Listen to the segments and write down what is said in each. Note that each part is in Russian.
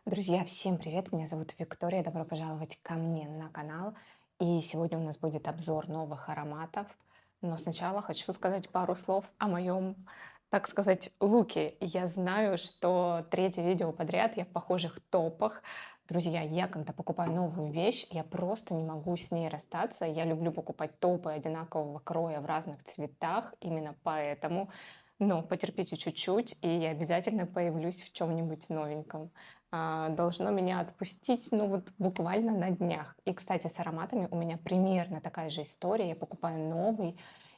Друзья, всем привет! Меня зовут Виктория. Добро пожаловать ко мне на канал. И сегодня у нас будет обзор новых ароматов. Но сначала хочу сказать пару слов о моем, так сказать, луке. Я знаю, что третье видео подряд я в похожих топах. Друзья, я когда покупаю новую вещь, я просто не могу с ней расстаться. Я люблю покупать топы одинакового кроя в разных цветах. Именно поэтому. Но потерпите чуть-чуть, и я обязательно появлюсь в чем-нибудь новеньком. Должно меня отпустить, ну вот буквально на днях. И, кстати, с ароматами у меня примерно такая же история. Я покупаю новый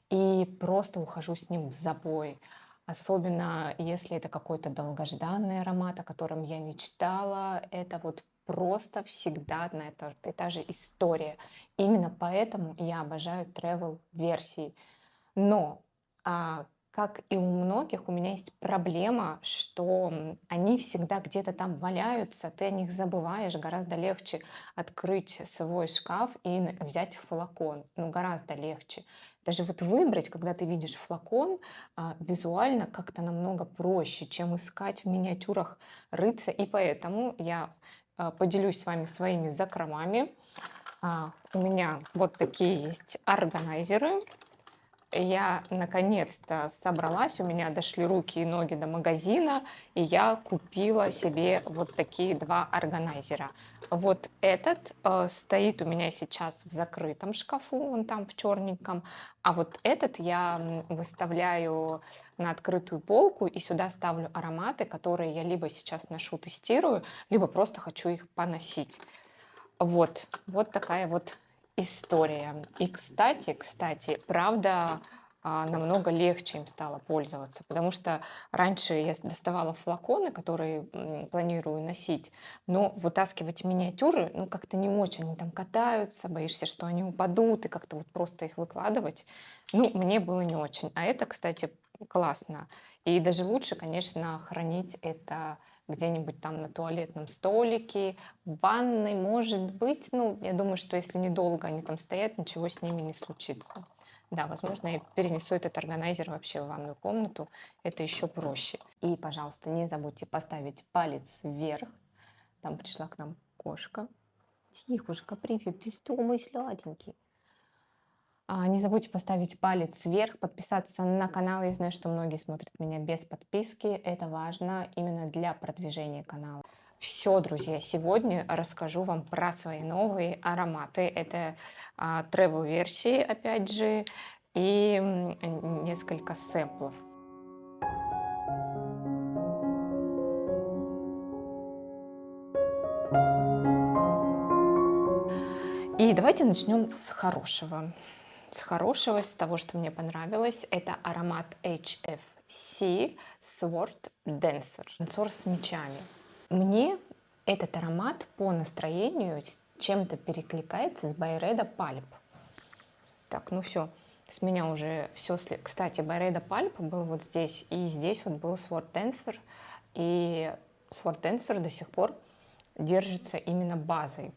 и просто ухожу с ним в забой. Особенно если это какой-то долгожданный аромат, о котором я мечтала. Это вот просто всегда одна и та же история. Именно поэтому я обожаю travel версии. Но, как и у многих, у меня есть проблема, что они всегда где-то там валяются, ты о них забываешь. Гораздо легче открыть свой шкаф и взять флакон. Ну, гораздо легче. Даже вот выбрать, когда ты видишь флакон, визуально как-то намного проще, чем искать в миниатюрах, рыться. И поэтому я поделюсь с вами своими закромами. У меня вот такие есть органайзеры. Я наконец-то собралась, у меня дошли руки и ноги до магазина, и я купила себе вот такие два органайзера. Вот этот стоит у меня сейчас в закрытом шкафу, вон там в черненьком, а вот этот я выставляю на открытую полку и сюда ставлю ароматы, которые я либо сейчас ношу, тестирую, либо просто хочу их поносить. Вот такая вот история. И, кстати, правда, намного легче им стало пользоваться, потому что раньше я доставала флаконы, которые планирую носить, но вытаскивать миниатюры, ну, как-то не очень, они там катаются, боишься, что они упадут, и как-то вот просто их выкладывать, ну, мне было не очень. А это, кстати, классно. И даже лучше, конечно, хранить это где-нибудь там на туалетном столике, в ванной, может быть. Ну, я думаю, что если недолго они там стоят, ничего с ними не случится. Да, возможно, я перенесу этот органайзер вообще в ванную комнату. Это еще проще. И, пожалуйста, не забудьте поставить палец вверх. Там пришла к нам кошка. Тихушка, привет, ты что, мой сладенький? Не забудьте поставить палец вверх, подписаться на канал. Я знаю, что многие смотрят меня без подписки. Это важно именно для продвижения канала. Все, друзья, сегодня расскажу вам про свои новые ароматы. Это travel версии, опять же, и несколько сэмплов. И давайте начнем с хорошего. С хорошего, с того, что мне понравилось, это аромат HFC Sword Dancer. Танцор с мечами. Мне этот аромат по настроению с чем-то перекликается с Byredo Pulp. Так, ну все, с меня уже все. Кстати, Byredo Pulp был вот здесь, и здесь вот был Sword Dancer. И Sword Dancer до сих пор держится именно базой.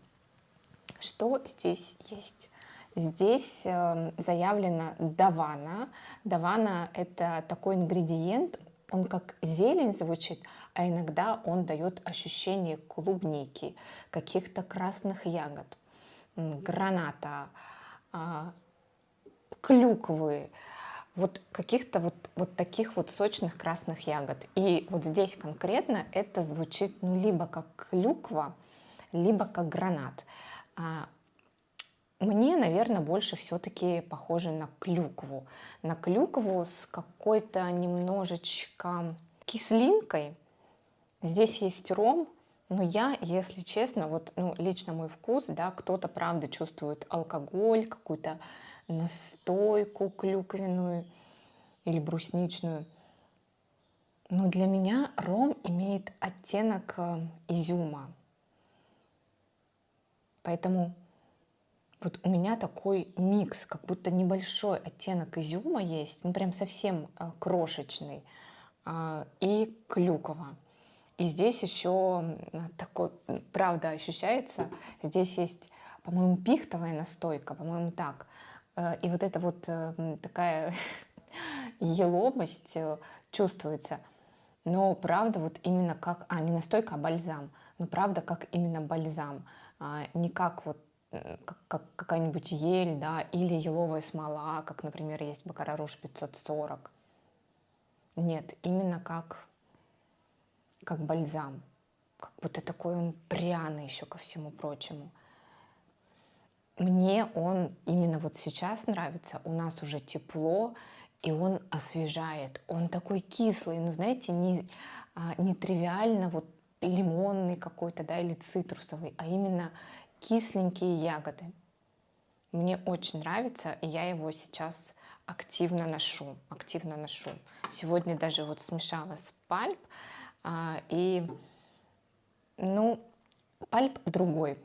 Что здесь есть? Здесь заявлена давана. Давана – это такой ингредиент, он как зелень звучит, а иногда он дает ощущение клубники, каких-то красных ягод, граната, а, клюквы, вот каких-то вот таких вот сочных красных ягод. И вот здесь конкретно это звучит ну, либо как клюква, либо как гранат. А, Мне, наверное, больше все-таки похоже на клюкву. На клюкву с какой-то немножечко кислинкой. Здесь есть ром, но я, если честно, вот ну, лично мой вкус, да, кто-то, правда, чувствует алкоголь, какую-то настойку клюквенную или брусничную. Но для меня ром имеет оттенок изюма. Поэтому вот у меня такой микс, как будто небольшой оттенок изюма есть, ну прям совсем крошечный, и клюква. И здесь еще такой, правда, ощущается, здесь есть, по-моему, пихтовая настойка, по-моему, так. И вот эта вот такая еловость чувствуется. Но правда, вот именно как, не настойка, а бальзам. но правда как именно бальзам, не как вот как какая-нибудь ель, да, или еловая смола, как, например, есть Бакара Руж 540. Нет, именно как бальзам, как будто такой он пряный еще ко всему прочему. Мне он именно вот сейчас нравится, у нас уже тепло, и он освежает. Он такой кислый, ну знаете, не тривиально вот лимонный какой-то, да, или цитрусовый, а именно кисленькие ягоды. Мне очень нравится, и я его сейчас активно ношу, активно ношу. Сегодня даже вот смешала с пальп, и, ну, пальп другой.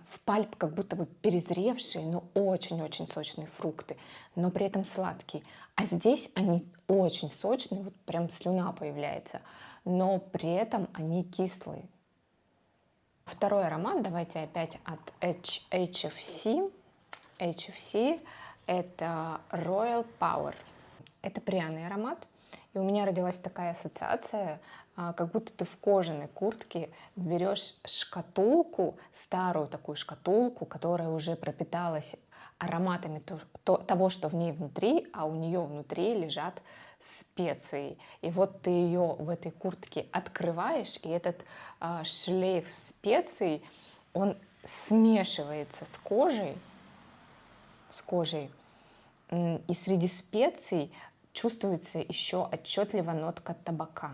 В пальп как будто бы перезревшие, но очень-очень сочные фрукты, но при этом сладкие. А здесь они очень сочные, вот прям слюна появляется, но при этом они кислые. Второй аромат, давайте опять от HFC. HFC это Royal Power. Это пряный аромат. И у меня родилась такая ассоциация, как будто ты в кожаной куртке берешь шкатулку, старую такую шкатулку, которая уже пропиталась ароматами того, что в ней внутри, а у нее внутри лежат специи. И вот ты ее в этой куртке открываешь, и этот шлейф специй, он смешивается с кожей, и среди специй чувствуется еще отчетливо нотка табака.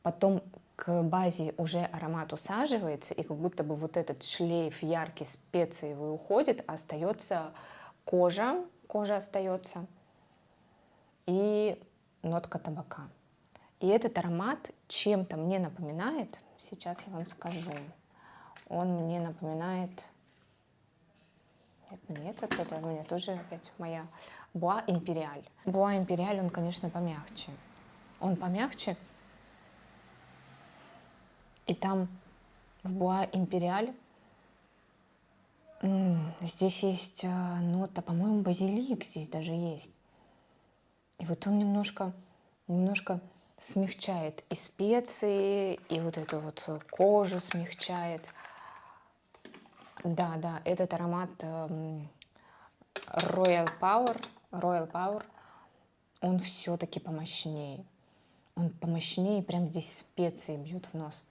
Потом к базе уже аромат усаживается, и как будто бы вот этот шлейф яркий специевый уходит, а остается кожа остается и нотка табака. И этот аромат чем-то мне напоминает, сейчас я вам скажу, он мне напоминает... Нет, это у меня тоже опять моя Буа Империаль. Буа Империаль, он, конечно, помягче. Он помягче. И там в Буа Империаль здесь есть нота, по-моему, базилик здесь даже есть. И вот он немножко смягчает и специи, и вот эту вот кожу смягчает. Да, этот аромат Royal Power, он все-таки помощнее. Он помощнее, прям здесь специи бьют в нос.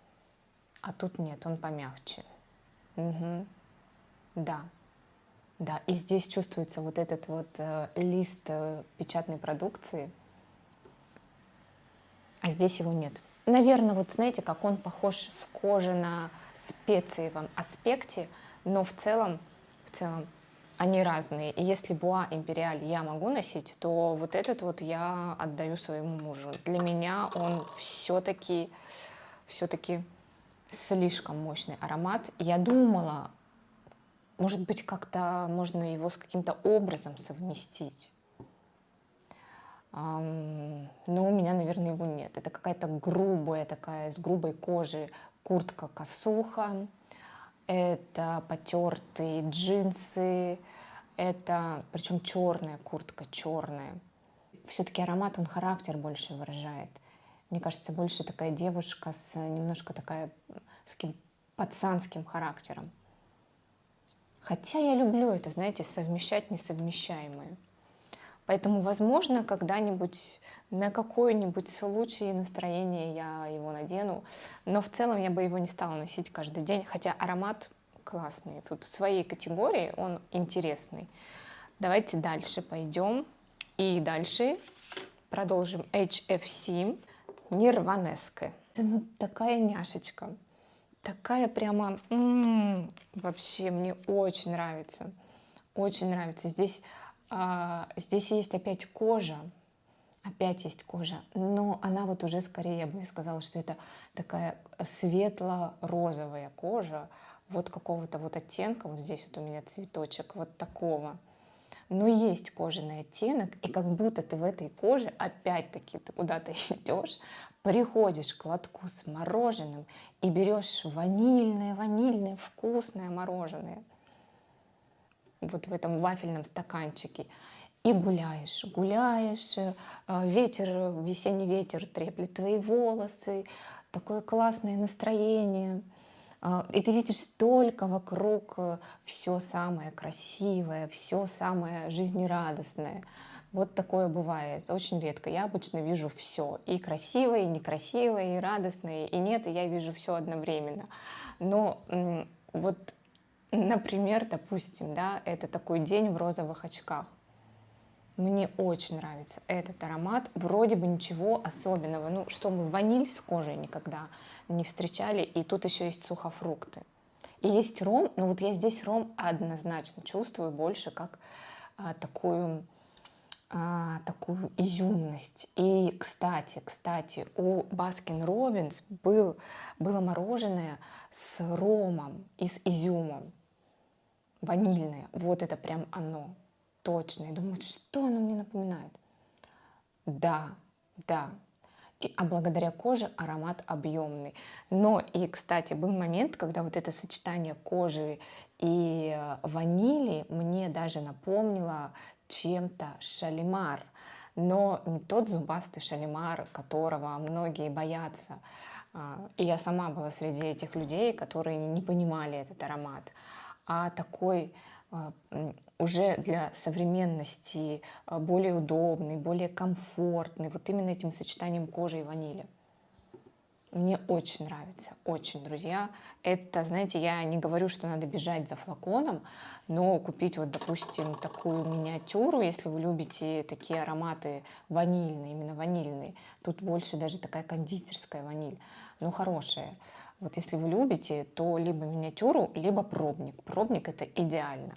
А тут нет, он помягче. Угу. Да. И здесь чувствуется вот этот вот лист печатной продукции, а здесь его нет. Наверное, вот знаете, как он похож в кожано-специевом аспекте, но в целом они разные. И если Буа Империаль я могу носить, то вот этот вот я отдаю своему мужу. Для меня он все-таки слишком мощный аромат. Я думала, может быть, как-то можно его с каким-то образом совместить. Но у меня, наверное, его нет. Это какая-то грубая такая, с грубой кожи куртка-косуха. Это потертые джинсы. Это, причем черная куртка, черная. Все-таки аромат, он характер больше выражает. Мне кажется, больше такая девушка с немножко с таким пацанским характером. Хотя я люблю это, знаете, совмещать несовмещаемое. Поэтому, возможно, когда-нибудь на какой-нибудь случай настроение я его надену. Но в целом я бы его не стала носить каждый день, хотя аромат классный. Тут в своей категории он интересный. Давайте дальше пойдем. И дальше продолжим HFC Нирванеске. Это такая няшечка. Такая прямо... вообще мне очень нравится. Очень нравится. Здесь есть опять кожа. Опять есть кожа. Но она вот уже скорее, я бы сказала, что это такая светло-розовая кожа. Вот какого-то вот оттенка. Вот здесь вот у меня цветочек вот такого. Но есть кожаный оттенок, и как будто ты в этой коже, опять-таки, ты куда-то идешь, приходишь к лотку с мороженым и берешь ванильное, вкусное мороженое вот в этом вафельном стаканчике. И гуляешь, весенний ветер треплет твои волосы, такое классное настроение, и ты видишь только вокруг все самое красивое, все самое жизнерадостное. Вот такое бывает очень редко. Я обычно вижу все, и красивое, и некрасивое, и радостное, и нет, и я вижу все одновременно. Но вот, например, допустим, да, это такой день в розовых очках. Мне очень нравится этот аромат. Вроде бы ничего особенного. Ну, что мы ваниль с кожей никогда не встречали. И тут еще есть сухофрукты. И есть ром. Но вот я здесь ром однозначно чувствую больше как такую изюмность. И, кстати, у Баскин Робинс было мороженое с ромом и с изюмом. Ванильное. Вот это прям оно. Точно. Я думаю, что оно мне напоминает? Да, да. А благодаря коже аромат объемный. Но и, кстати, был момент, когда вот это сочетание кожи и ванили мне даже напомнило чем-то шалимар. Но не тот зубастый шалимар, которого многие боятся. И я сама была среди этих людей, которые не понимали этот аромат. А такой уже для современности более удобный, более комфортный, вот именно этим сочетанием кожи и ванили. Мне очень нравится, очень, друзья. Это, знаете, я не говорю, что надо бежать за флаконом, но купить вот, допустим, такую миниатюру, если вы любите такие ароматы ванильные, именно ванильные. Тут больше даже такая кондитерская ваниль, но хорошая. Вот если вы любите, то либо миниатюру, либо пробник. Пробник — это идеально.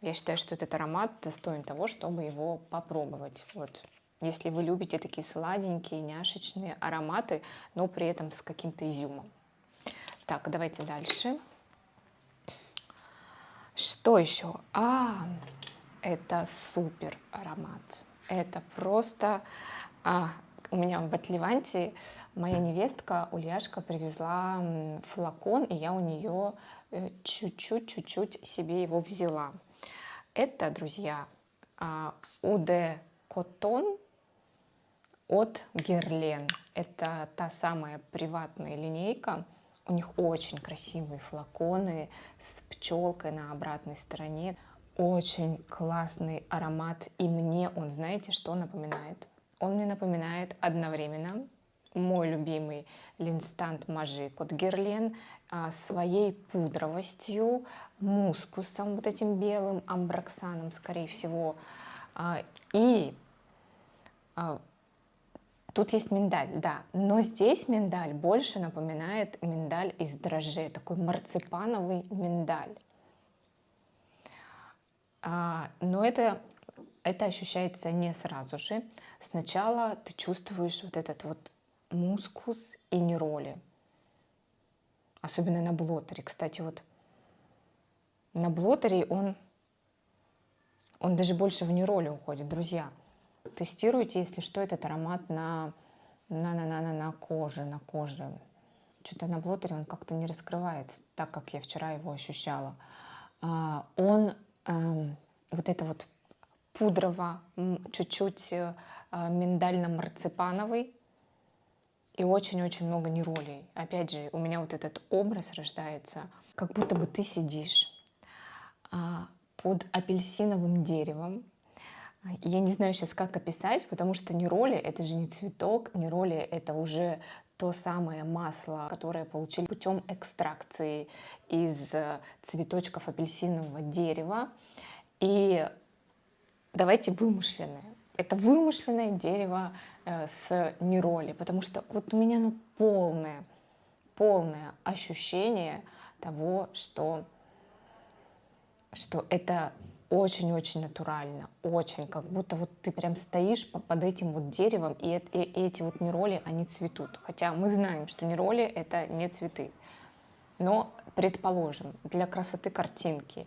Я считаю, что этот аромат достоин того, чтобы его попробовать. Вот. Если вы любите такие сладенькие, няшечные ароматы, но при этом с каким-то изюмом. Так, давайте дальше. Что еще? Это супер аромат. Это просто... у меня в Атливанте моя невестка Ульяшка привезла флакон, и я у нее чуть-чуть себе его взяла. Это, друзья, Уде Котон от Герлен. Это та самая приватная линейка. У них очень красивые флаконы с пчелкой на обратной стороне. Очень классный аромат. И мне он, знаете, что напоминает? Он мне напоминает одновременно мой любимый Линстант Мажик от Герлен своей пудровостью, мускусом, вот этим белым, амброксаном, скорее всего. И тут есть миндаль, да, но здесь миндаль больше напоминает миндаль из дрожжей, такой марципановый миндаль. Но это ощущается не сразу же. Сначала ты чувствуешь вот этот вот мускус и нероли. Особенно на блотере. Кстати, вот на блотере он даже больше в нероли уходит, друзья. Тестируйте, если что, этот аромат на коже, на коже. Что-то на блотере он как-то не раскрывается, так как я вчера его ощущала. Он вот это вот пудрово, чуть-чуть миндально-марципановый и очень-очень много неролей. Опять же, у меня вот этот образ рождается, как будто бы ты сидишь под апельсиновым деревом. Я не знаю сейчас, как описать, потому что нероли — это же не цветок, нероли — это уже то самое масло, которое получили путем экстракции из цветочков апельсинового дерева. И давайте вымышленное. Это вымышленное дерево с нероли, потому что вот у меня полное ощущение того, что это очень-очень натурально, очень, как будто вот ты прям стоишь под этим вот деревом, и эти вот нероли, они цветут. Хотя мы знаем, что нероли — это не цветы. Но, предположим, для красоты картинки,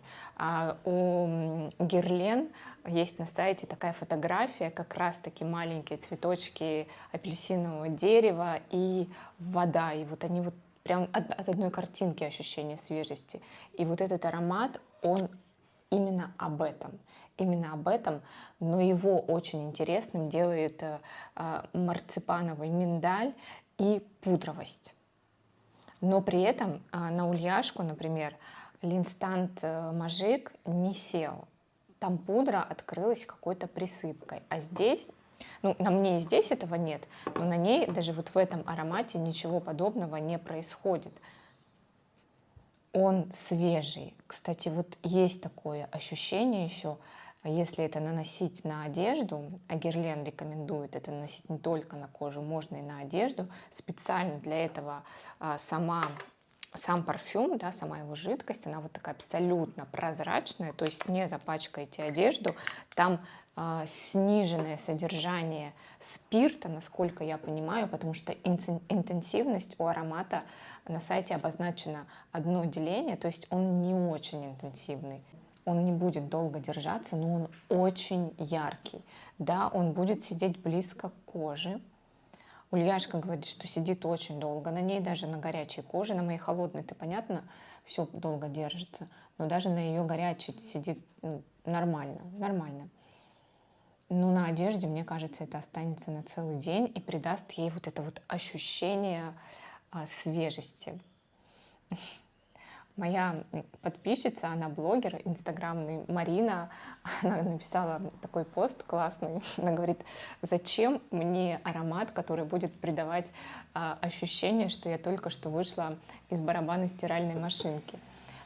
у Герлен есть на сайте такая фотография, как раз-таки маленькие цветочки апельсинового дерева и вода. И вот они вот прям от одной картинки ощущение свежести. И вот этот аромат, он именно об этом, но его очень интересным делает марципановый миндаль и пудровость. Но при этом на ульяшку, например, Линстант Мажик не сел. Там пудра открылась какой-то присыпкой. А здесь, ну, на мне и здесь этого нет, но на ней даже вот в этом аромате ничего подобного не происходит. Он свежий. Кстати, вот есть такое ощущение еще, если это наносить на одежду, а Герлен рекомендует это наносить не только на кожу, можно и на одежду. Специально для этого сам парфюм, да, сама его жидкость, она вот такая абсолютно прозрачная, то есть не запачкаете одежду. Там сниженное содержание спирта, насколько я понимаю, потому что интенсивность у аромата на сайте обозначена одно деление, то есть он не очень интенсивный. Он не будет долго держаться, но он очень яркий. Да, он будет сидеть близко к коже. Ульяшка говорит, что сидит очень долго на ней, даже на горячей коже. На моей холодной, это понятно, все долго держится. Но даже на ее горячей сидит нормально, нормально. Но на одежде, мне кажется, это останется на целый день и придаст ей вот это вот ощущение свежести. Моя подписчица, она блогер инстаграмный, Марина, она написала такой пост классный. Она говорит, зачем мне аромат, который будет придавать ощущение, что я только что вышла из барабанной стиральной машинки.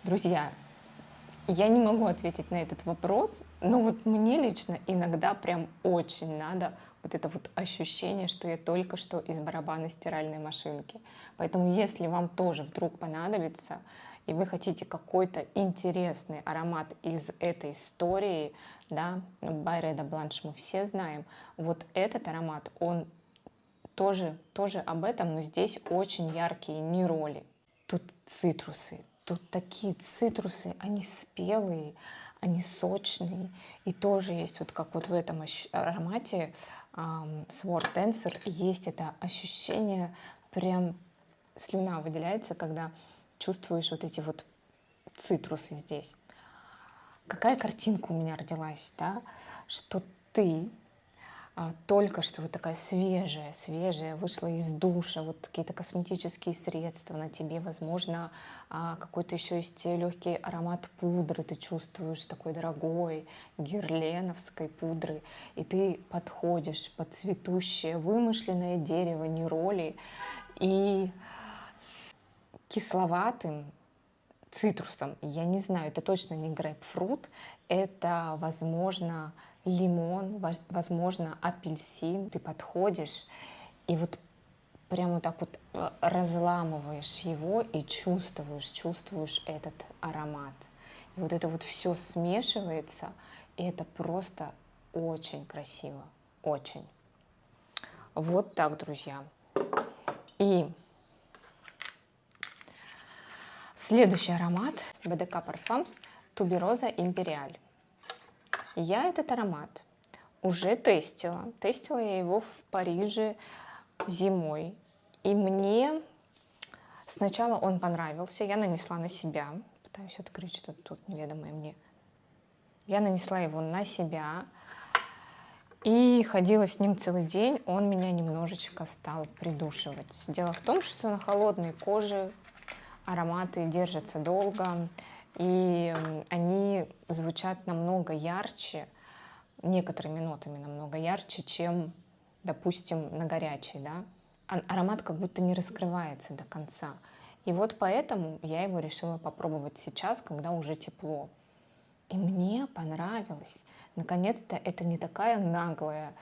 Друзья, я не могу ответить на этот вопрос, но вот мне лично иногда прям очень надо вот это вот ощущение, что я только что из барабанной стиральной машинки. Поэтому если вам тоже вдруг понадобится, и вы хотите какой-то интересный аромат из этой истории, да, Байреда Бланш мы все знаем, вот этот аромат, он тоже об этом, но здесь очень яркие нероли. Тут цитрусы, тут такие цитрусы, они спелые, они сочные. И тоже есть, вот как вот в этом аромате Sword Dancer, есть это ощущение, прям слюна выделяется, когда чувствуешь вот эти вот цитрусы здесь. Какая картинка у меня родилась, да? Что ты только что вот такая свежая, вышла из душа, вот какие-то косметические средства на тебе, возможно, какой-то еще есть легкий аромат пудры, ты чувствуешь такой дорогой, герленовской пудры, и ты подходишь под цветущее, вымышленное дерево нероли и с кисловатым цитрусом, я не знаю, это точно не грейпфрут, это, возможно, лимон, возможно, апельсин. Ты подходишь и вот прямо так вот разламываешь его и чувствуешь этот аромат. И вот это вот все смешивается, и это просто очень красиво, очень. Вот так, друзья. И следующий аромат BDK Parfums Тубероза Империаль. Я этот аромат уже тестила. Тестила я его в Париже зимой. И мне сначала он понравился. Я нанесла на себя. Пытаюсь открыть, что тут неведомое мне. Я нанесла его на себя. И ходила с ним целый день. Он меня немножечко стал придушивать. Дело в том, что на холодной коже ароматы держатся долго, и они звучат намного ярче, некоторыми нотами намного ярче, чем, допустим, на горячей, да. Аромат как будто не раскрывается до конца. И вот поэтому я его решила попробовать сейчас, когда уже тепло. И мне понравилось. Наконец-то это не такая наглая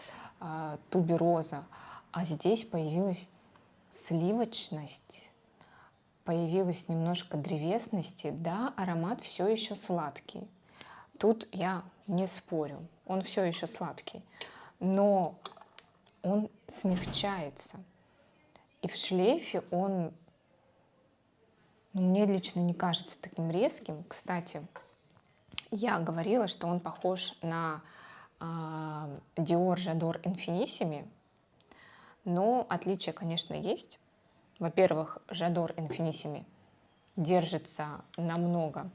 тубероза, а здесь появилась сливочность, появилась немножко древесности. Да, аромат все еще сладкий. Тут я не спорю, он все еще сладкий, но он смягчается. И в шлейфе он, ну, мне лично не кажется таким резким. Кстати, я говорила, что он похож на Dior J'adore Infinissimi, но отличия, конечно, есть. Во-первых, J'adore Infinissimi держится намного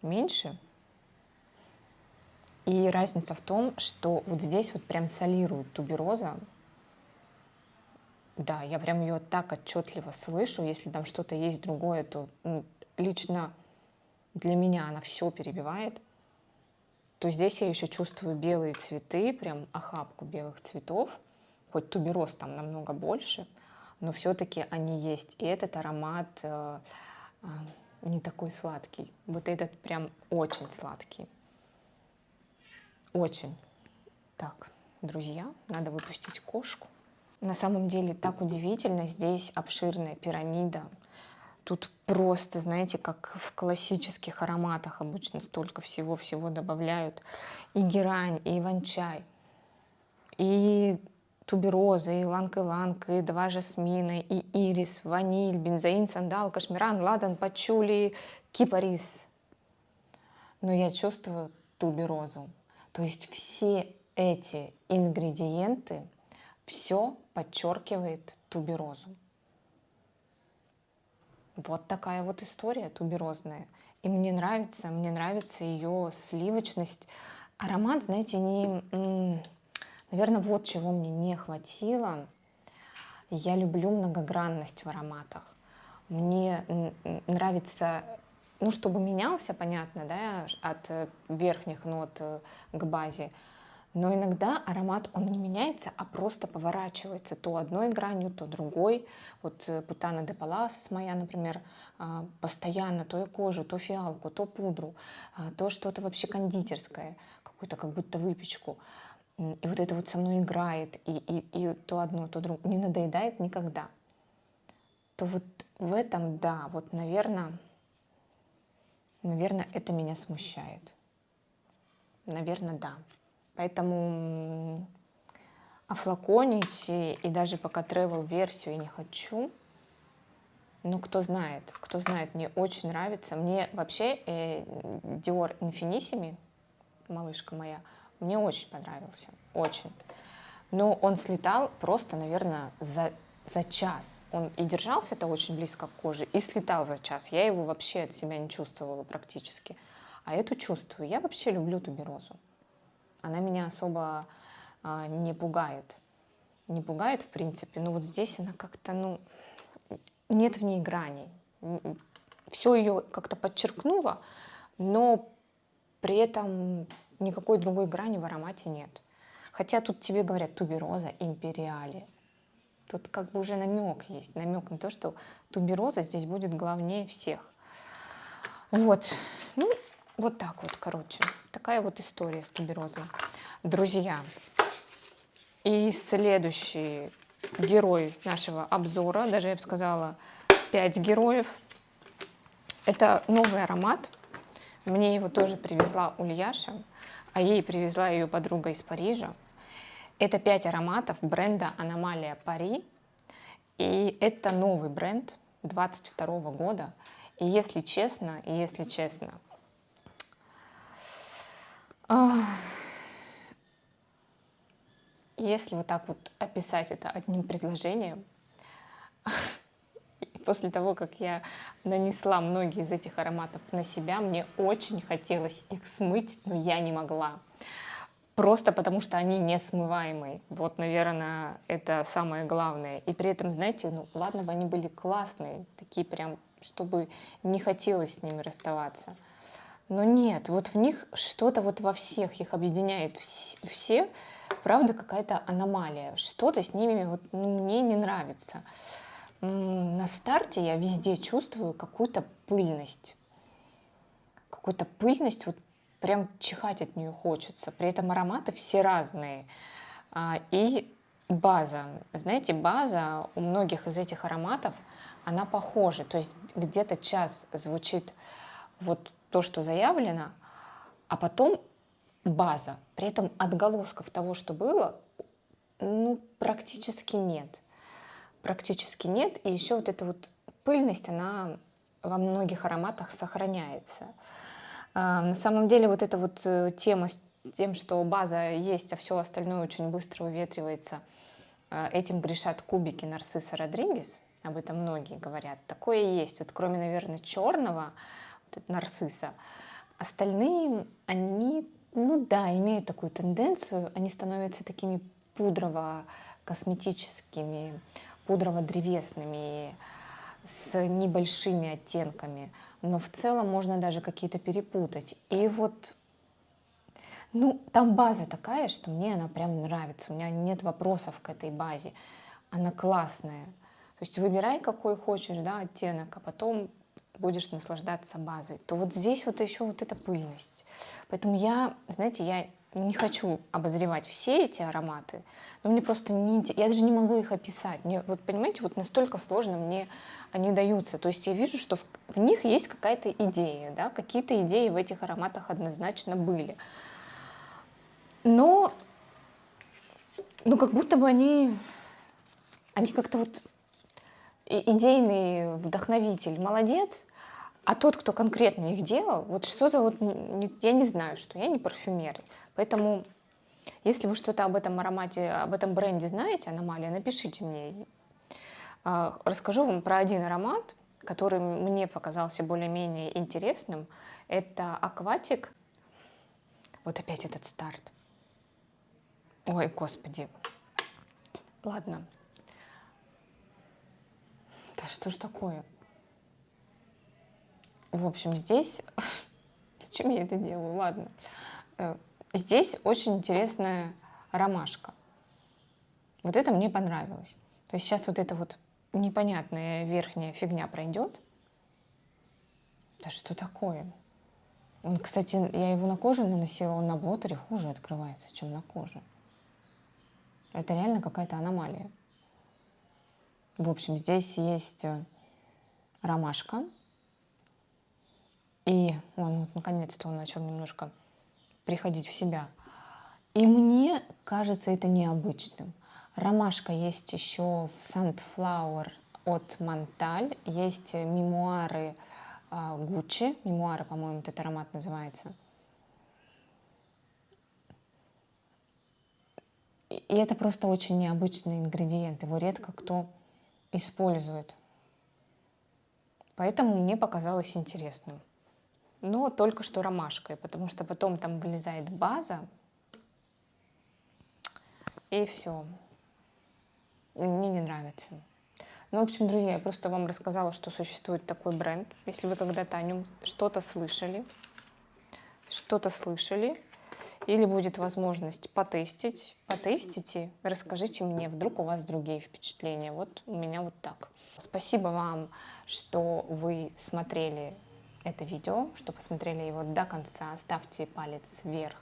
меньше. И разница в том, что вот здесь вот прям солирует тубероза. Да, я прям ее так отчетливо слышу. Если там что-то есть другое, то лично для меня она все перебивает. То здесь я еще чувствую белые цветы, прям охапку белых цветов. Хоть тубероз там намного больше, но все-таки они есть. И этот аромат не такой сладкий. Вот этот прям очень сладкий. Очень. Так, друзья, надо выпустить кошку. На самом деле так удивительно. Здесь обширная пирамида. Тут просто, знаете, как в классических ароматах обычно столько всего-всего добавляют. И герань, и иван-чай, и тубероза, и иланг-иланг, и два жасмина, и ирис, ваниль, бензоин, сандал, кашмиран, ладан, пачули, кипарис. Но я чувствую туберозу. То есть все эти ингредиенты, все подчеркивает туберозу. Вот такая вот история туберозная. И мне нравится ее сливочность. Аромат, знаете, наверное, вот чего мне не хватило. Я люблю многогранность в ароматах. Мне нравится, ну, чтобы менялся, понятно, да, от верхних нот к базе. Но иногда аромат, он не меняется, а просто поворачивается то одной гранью, то другой. Вот Путана де Паласос моя, например, постоянно то я кожу, то фиалку, то пудру, то что-то вообще кондитерское, какую-то как будто выпечку. И вот это вот со мной играет, и то одно, то другое, не надоедает никогда. То вот в этом, да, вот, наверное, это меня смущает. Наверное, да. Поэтому офлаконить и даже пока travel-версию я не хочу. Но кто знает, мне очень нравится. Мне вообще Dior Infinissimi, малышка моя, мне очень понравился, очень. Но он слетал просто, наверное, за час. Он и держался-то очень близко к коже, и слетал за час. Я его вообще от себя не чувствовала практически. А эту чувствую. Я вообще люблю туберозу. Она меня особо не пугает. Не пугает, в принципе, но вот здесь она как-то, нет в ней граней. Все ее как-то подчеркнуло, но при этом никакой другой грани в аромате нет. Хотя тут тебе говорят тубероза империали. Тут как бы уже намек есть, намек на то, что тубероза здесь будет главнее всех. Вот, вот так вот, короче, такая вот история с туберозой. Друзья, и следующий герой нашего обзора, даже я бы сказала, 5 героев, это новый аромат. Мне его тоже привезла Ульяша, а ей привезла ее подруга из Парижа. Это 5 ароматов бренда «Аномалия Пари». И это новый бренд 2022 года. И если честно, если вот так вот описать это одним предложением, после того, как я нанесла многие из этих ароматов на себя, мне очень хотелось их смыть, но я не могла. Просто потому, что они несмываемые. Вот, наверное, это самое главное. И при этом, знаете, ладно бы они были классные, такие прям, чтобы не хотелось с ними расставаться. Но нет, вот в них что-то вот во всех их объединяет все, правда, какая-то аномалия. Что-то с ними вот, мне не нравится. На старте я везде чувствую какую-то пыльность. Какую-то пыльность, вот прям чихать от нее хочется. При этом ароматы все разные. И база. Знаете, база у многих из этих ароматов, она похожа. То есть где-то час звучит вот то, что заявлено, а потом база. При этом отголосков того, что было, практически нет. Практически нет. И еще вот эта вот пыльность, она во многих ароматах сохраняется. На самом деле вот эта вот тема с тем, что база есть, а все остальное очень быстро выветривается, этим грешат кубики Нарцисса Родригес. Об этом многие говорят. Такое и есть. Вот кроме, наверное, черного вот нарцисса, остальные, они, имеют такую тенденцию, они становятся такими пудрово-косметическими, пудрово-древесными, с небольшими оттенками, но в целом можно даже какие-то перепутать. И вот, ну, там база такая, что мне она прям нравится, у меня нет вопросов к этой базе, она классная. То есть выбирай, какой хочешь, да, оттенок, а потом будешь наслаждаться базой. То вот здесь вот еще вот эта пыльность. Поэтому я, знаете, я не хочу обозревать все эти ароматы, но мне просто не, я даже не могу их описать. Мне, вот понимаете, вот настолько сложно мне они даются. То есть я вижу, что в них есть какая-то идея, да, какие-то идеи в этих ароматах однозначно были. Но, ну, как будто бы они как-то вот идейный вдохновитель молодец, а тот, кто конкретно их делал, вот что-то вот, я не знаю, что, я не парфюмер. Поэтому, если вы что-то об этом аромате, об этом бренде знаете, Аномалия, напишите мне. Расскажу вам про один аромат, который мне показался более-менее интересным. Это Акватик. Вот опять этот старт. Ой, господи. Ладно. Да что ж такое? В общем, здесь... Зачем я это делаю? Ладно. Здесь очень интересная ромашка. Вот это мне понравилось. То есть сейчас вот эта вот непонятная верхняя фигня пройдет. Да что такое? Он, кстати, я его на кожу наносила, он на блотере хуже открывается, чем на коже. Это реально какая-то аномалия. В общем, здесь есть ромашка. И он вот наконец-то он начал немножко приходить в себя. И мне кажется это необычным. Ромашка есть еще в Sunflower от Монталь. Есть мемуары Гуччи. Мемуары, по-моему, этот аромат называется. И это просто очень необычный ингредиент. Его редко кто использует. Поэтому мне показалось интересным. Но только что ромашкой, потому что потом там вылезает база, и все. Мне не нравится. Ну, в общем, друзья, я просто вам рассказала, что существует такой бренд. Если вы когда-то о нем что-то слышали, или будет возможность потестить, потестите, расскажите мне, вдруг у вас другие впечатления. Вот у меня вот так. Спасибо вам, что вы смотрели это видео, что посмотрели его до конца. Ставьте палец вверх,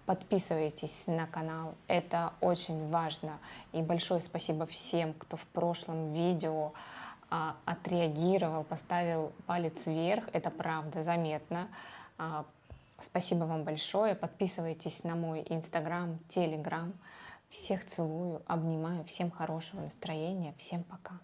подписывайтесь на канал, это очень важно. И большое спасибо всем, кто в прошлом видео отреагировал, поставил палец вверх, это правда заметно. Спасибо вам большое, подписывайтесь на мой инстаграм, телеграм. Всех целую, обнимаю, всем хорошего настроения, всем пока.